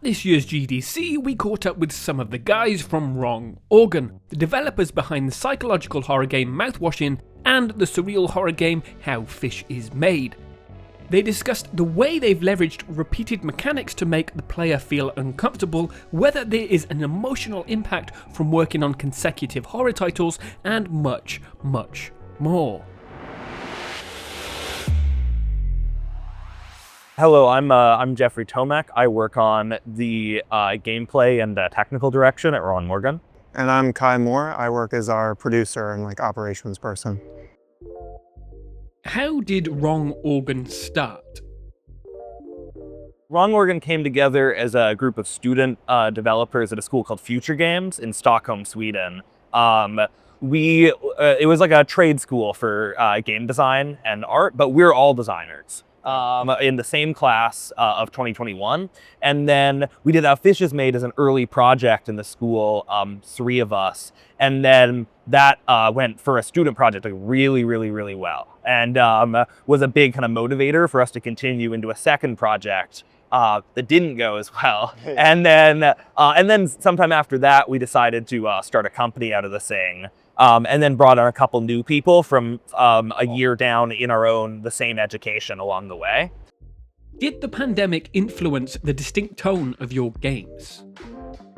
this year's GDC, we caught up with some of the guys from Wrong Organ, the developers behind the psychological horror game Mouthwashing and the surreal horror game How Fish Is Made. They discussed the way they've leveraged repeated mechanics to make the player feel uncomfortable, whether there is an emotional impact from working on consecutive horror titles, and much, much more. Hello, I'm Jeffrey Tomac. I work on the gameplay and technical direction at Wrong Organ. And I'm Kai Moore. I work as our producer and operations person. How did Wrong Organ start? Wrong Organ came together as a group of student developers at a school called Future Games in Stockholm, Sweden. It was like a trade school for game design and art, but we're all designers. In the same class of 2021. And then we did How Fish Is Made as an early project in the school, 3 of us. And then that went for a student project like really, really, really well. And was a big kind of motivator for us to continue into a second project that didn't go as well. And then sometime after that, we decided to start a company out of the thing. And then brought on a couple new people from a year down in the same education along the way. Did the pandemic influence the distinct tone of your games?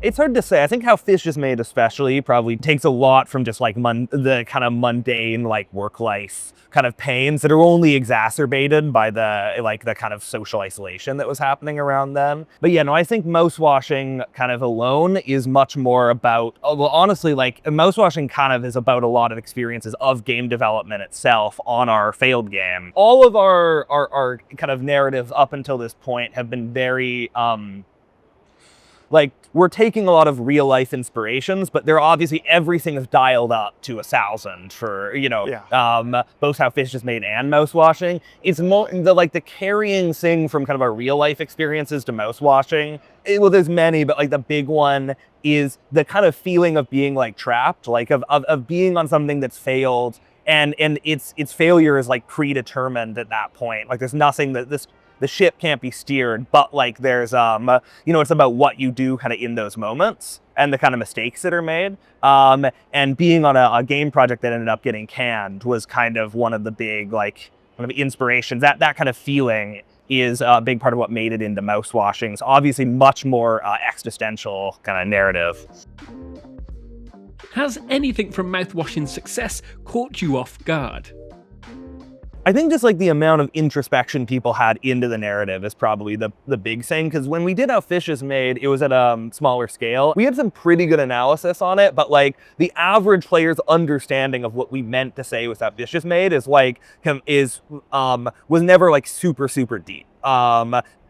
It's hard to say. I think How Fish Is Made especially probably takes a lot from just like the kind of mundane like work life kind of pains that are only exacerbated by the kind of social isolation that was happening around then. But yeah, no, I think Mouthwashing kind of alone is much more about, well, honestly, like Mouthwashing kind of is about a lot of experiences of game development itself on our failed game. All of our kind of narratives up until this point have been very, like, we're taking a lot of real life inspirations, but they're obviously, everything is dialed up to 1,000 for, both How Fish Is Made and Mouthwashing. It's more the carrying thing from kind of our real life experiences to Mouthwashing. Well, there's many, but like the big one is the kind of feeling of being like trapped, like of being on something that's failed, and its failure is like predetermined at that point. Like there's nothing that the ship can't be steered, but like there's, it's about what you do kind of in those moments and the kind of mistakes that are made. And being on a game project that ended up getting canned was kind of one of the big like kind of inspirations. That kind of feeling is a big part of what made it into Mouthwashing's obviously much more existential kind of narrative. Has anything from Mouthwashing's success caught you off guard? I think just like the amount of introspection people had into the narrative is probably the big thing, because when we did How Fish Is Made, it was at a smaller scale. We had some pretty good analysis on it, but like the average player's understanding of what we meant to say with How Fish Is Made is like was never like super deep.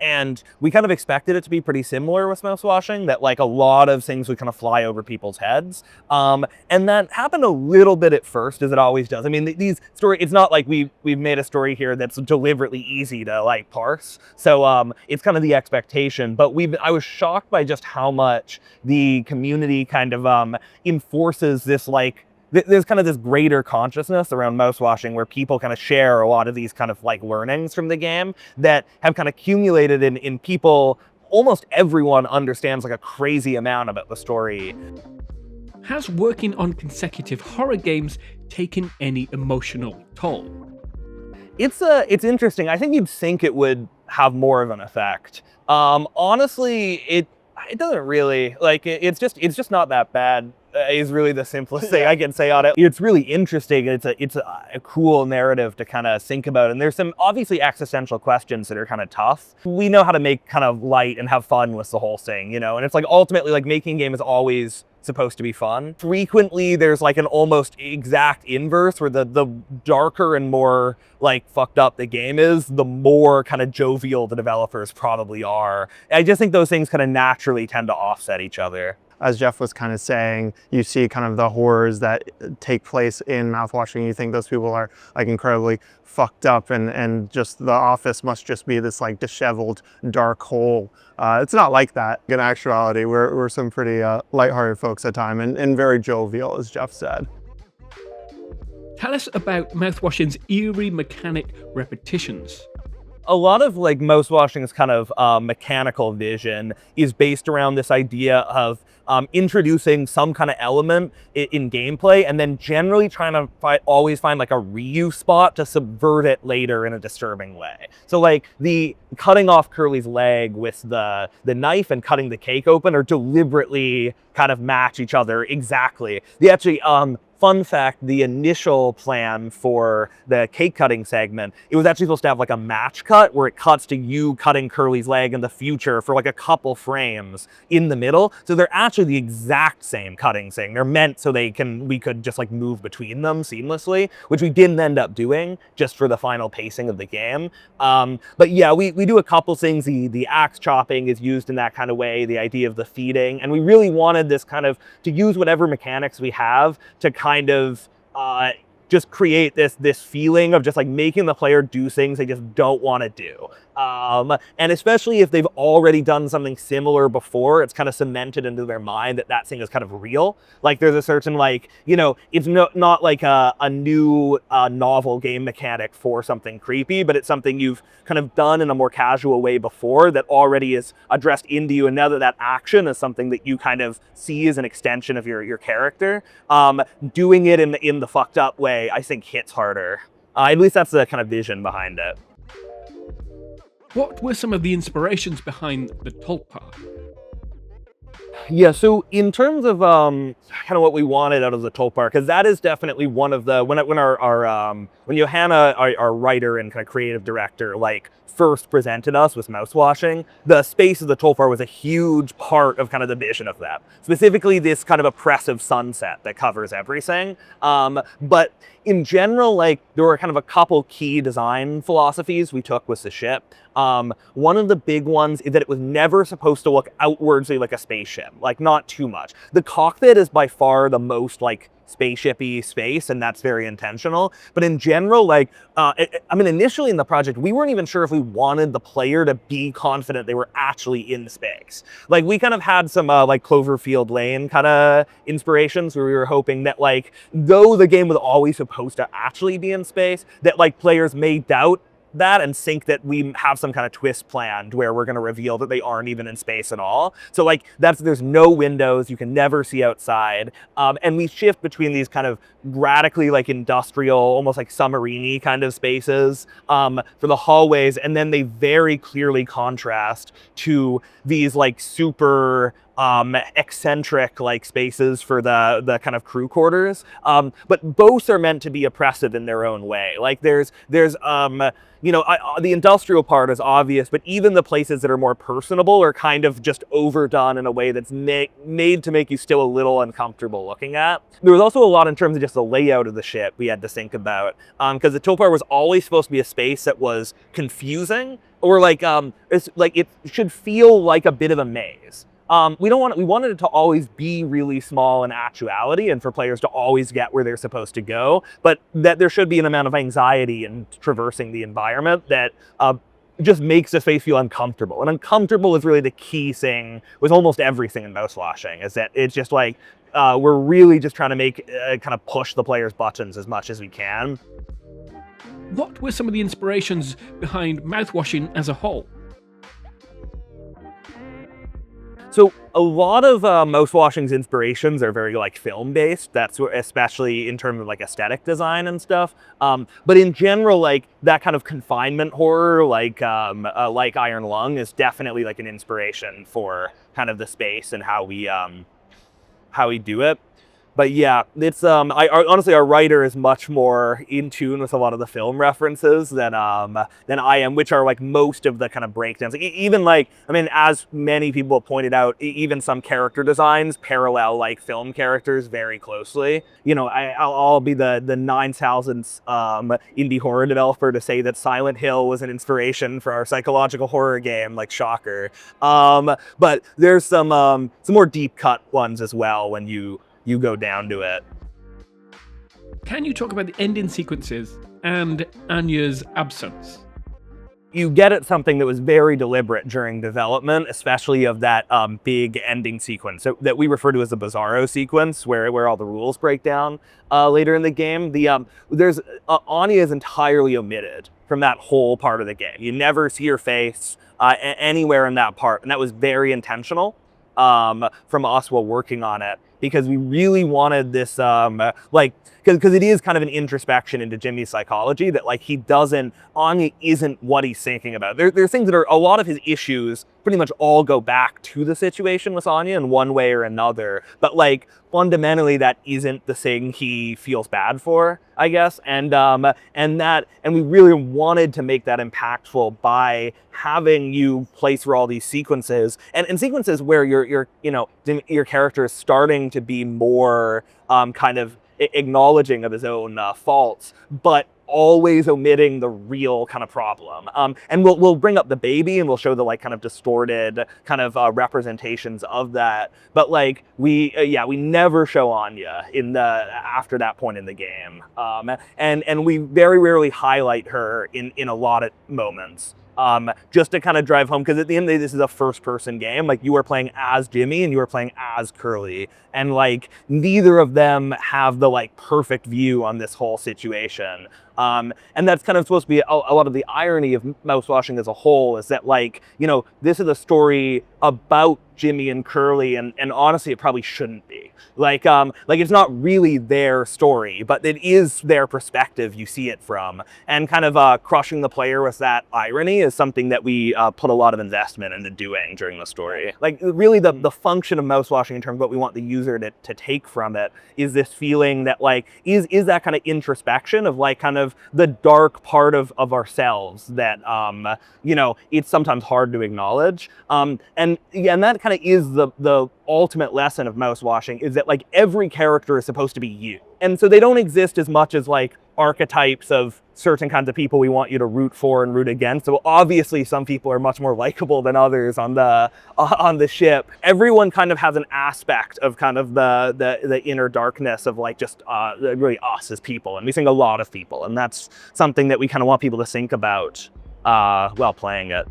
And we kind of expected it to be pretty similar with Mouthwashing, that like a lot of things would kind of fly over people's heads. And that happened a little bit at first, as it always does. I mean, these stories, it's not like we've made a story here that's deliberately easy to like parse. So it's kind of the expectation, but I was shocked by just how much the community kind of enforces this like, there's kind of this greater consciousness around Mouthwashing where people kind of share a lot of these kind of like learnings from the game that have kind of accumulated in people. Almost everyone understands like a crazy amount about the story. Has working on consecutive horror games taken any emotional toll? It's interesting. I think you'd think it would have more of an effect. Honestly, it doesn't really. Like it's just not that bad. Is really the simplest thing I can say on it. It's really interesting. It's a cool narrative to kind of think about. And there's some obviously existential questions that are kind of tough. We know how to make kind of light and have fun with the whole thing, And it's like ultimately like making a game is always supposed to be fun. Frequently there's like an almost exact inverse where the darker and more like fucked up the game is, the more kind of jovial the developers probably are. I just think those things kind of naturally tend to offset each other. As Jeff was kind of saying, you see kind of the horrors that take place in Mouthwashing. You think those people are like incredibly fucked up and just the office must just be this like disheveled dark hole. It's not like that. In actuality, we're some pretty lighthearted folks at times and very jovial, as Jeff said. Tell us about Mouthwashing's eerie mechanic repetitions. a lot of like Mouthwashing's kind of mechanical vision is based around this idea of introducing some kind of element in gameplay, and then generally trying to always find like a reuse spot to subvert it later in a disturbing way. So like the cutting off Curly's leg with the knife and cutting the cake open are deliberately kind of match each other exactly. They actually fun fact, the initial plan for the cake cutting segment, it was actually supposed to have like a match cut where it cuts to you cutting Curly's leg in the future for like a couple frames in the middle. So they're actually the exact same cutting thing. They're meant so we could just like move between them seamlessly, which we didn't end up doing just for the final pacing of the game. But yeah, we do a couple things. The axe chopping is used in that kind of way, the idea of the feeding, and we really wanted this kind of to use whatever mechanics we have to kind of just create this feeling of just like making the player do things they just don't want to do. And especially if they've already done something similar before, it's kind of cemented into their mind that thing is kind of real. Like there's a certain like, you know, it's not like a new novel game mechanic for something creepy, but it's something you've kind of done in a more casual way before that already is addressed into you. And now that action is something that you kind of see as an extension of your character, doing it in the fucked up way, I think hits harder. At least that's the kind of vision behind it. What were some of the inspirations behind the Tulpar? Yeah, so in terms of kind of what we wanted out of the Tulpar, because that is definitely one of the when Johanna, our writer and kind of creative director, like first presented us with Mouthwashing, the space of the Tulpar was a huge part of kind of the vision of that. Specifically, this kind of oppressive sunset that covers everything. But in general, like there were kind of a couple key design philosophies we took with the ship. One of the big ones is that it was never supposed to look outwardsly like a spaceship, like not too much. The cockpit is by far the most like spaceship-y space, and that's very intentional. But in general, like, initially in the project, we weren't even sure if we wanted the player to be confident they were actually in space. Like, we kind of had some, like, Cloverfield Lane kind of inspirations where we were hoping that, like, though the game was always supposed to actually be in space, that, like, players may doubt that and think that we have some kind of twist planned where we're going to reveal that they aren't even in space at all. So like there's no windows, you can never see outside. And we shift between these kind of radically like industrial, almost like submarine-y kind of spaces for the hallways. And then they very clearly contrast to these like super eccentric like spaces for the kind of crew quarters. But both are meant to be oppressive in their own way. Like there's you know, the industrial part is obvious, but even the places that are more personable are kind of just overdone in a way that's made to make you still a little uncomfortable looking at. There was also a lot in terms of just the layout of the ship we had to think about, because the Tulpar was always supposed to be a space that was confusing, or like it should feel like a bit of a maze. We wanted it to always be really small in actuality and for players to always get where they're supposed to go, but that there should be an amount of anxiety in traversing the environment that just makes the space feel uncomfortable. And uncomfortable is really the key thing with almost everything in Mouthwashing, is that it's just like, we're really just trying to make, kind of push the player's buttons as much as we can. What were some of the inspirations behind Mouthwashing as a whole? So a lot of Mouthwashing's inspirations are very like film-based. That's especially in terms of like aesthetic design and stuff. But in general, like that kind of confinement horror, like Iron Lung, is definitely like an inspiration for kind of the space and how we do it. But yeah, it's honestly, our writer is much more in tune with a lot of the film references than I am, which are like most of the kind of breakdowns. Even like, I mean, as many people have pointed out, even some character designs parallel like film characters very closely. You know, I'll be the 9,000th indie horror developer to say that Silent Hill was an inspiration for our psychological horror game, like shocker. But there's some more deep cut ones as well when you go down to it. Can you talk about the ending sequences and Anya's absence? you get at something that was very deliberate during development, especially of that big ending sequence that we refer to as the Bizarro sequence, where all the rules break down later in the game. There's Anya is entirely omitted from that whole part of the game. You never see her face anywhere in that part, and that was very intentional from us while working on it, because we really wanted this because it is kind of an introspection into Jimmy's psychology, that like Anya isn't what he's thinking about. There's things that are, a lot of his issues pretty much all go back to the situation with Anya in one way or another, but like fundamentally that isn't the thing he feels bad for, I guess. And we really wanted to make that impactful by having you play through all these sequences and sequences where your character is starting to be more kind of acknowledging of his own faults, but always omitting the real kind of problem. And we'll bring up the baby and we'll show the like kind of distorted kind of representations of that. But like we never show Anya after that point in the game. And we very rarely highlight her in a lot of moments. Just to kind of drive home, because at the end of the day, this is a first-person game. Like, you are playing as Jimmy and you are playing as Curly, and like neither of them have the like perfect view on this whole situation. And that's kind of supposed to be a lot of the irony of Mouthwashing as a whole, is that like, this is a story about Jimmy and Curly, and honestly, it probably shouldn't be. Like it's not really their story, but it is their perspective you see it from. And kind of crushing the player with that irony is something that we put a lot of investment into doing during the story. Like really the function of Mouthwashing in terms of what we want the user to take from it is this feeling that like, is that kind of introspection of like kind of the dark part of ourselves that, it's sometimes hard to acknowledge. And that kind of is the ultimate lesson of Mouthwashing, is that like every character is supposed to be you. And so they don't exist as much as like archetypes of certain kinds of people we want you to root for and root against. So obviously some people are much more likable than others on the ship. Everyone kind of has an aspect of kind of the inner darkness of like just really us as people. And we think a lot of people, and that's something that we kind of want people to think about while playing it.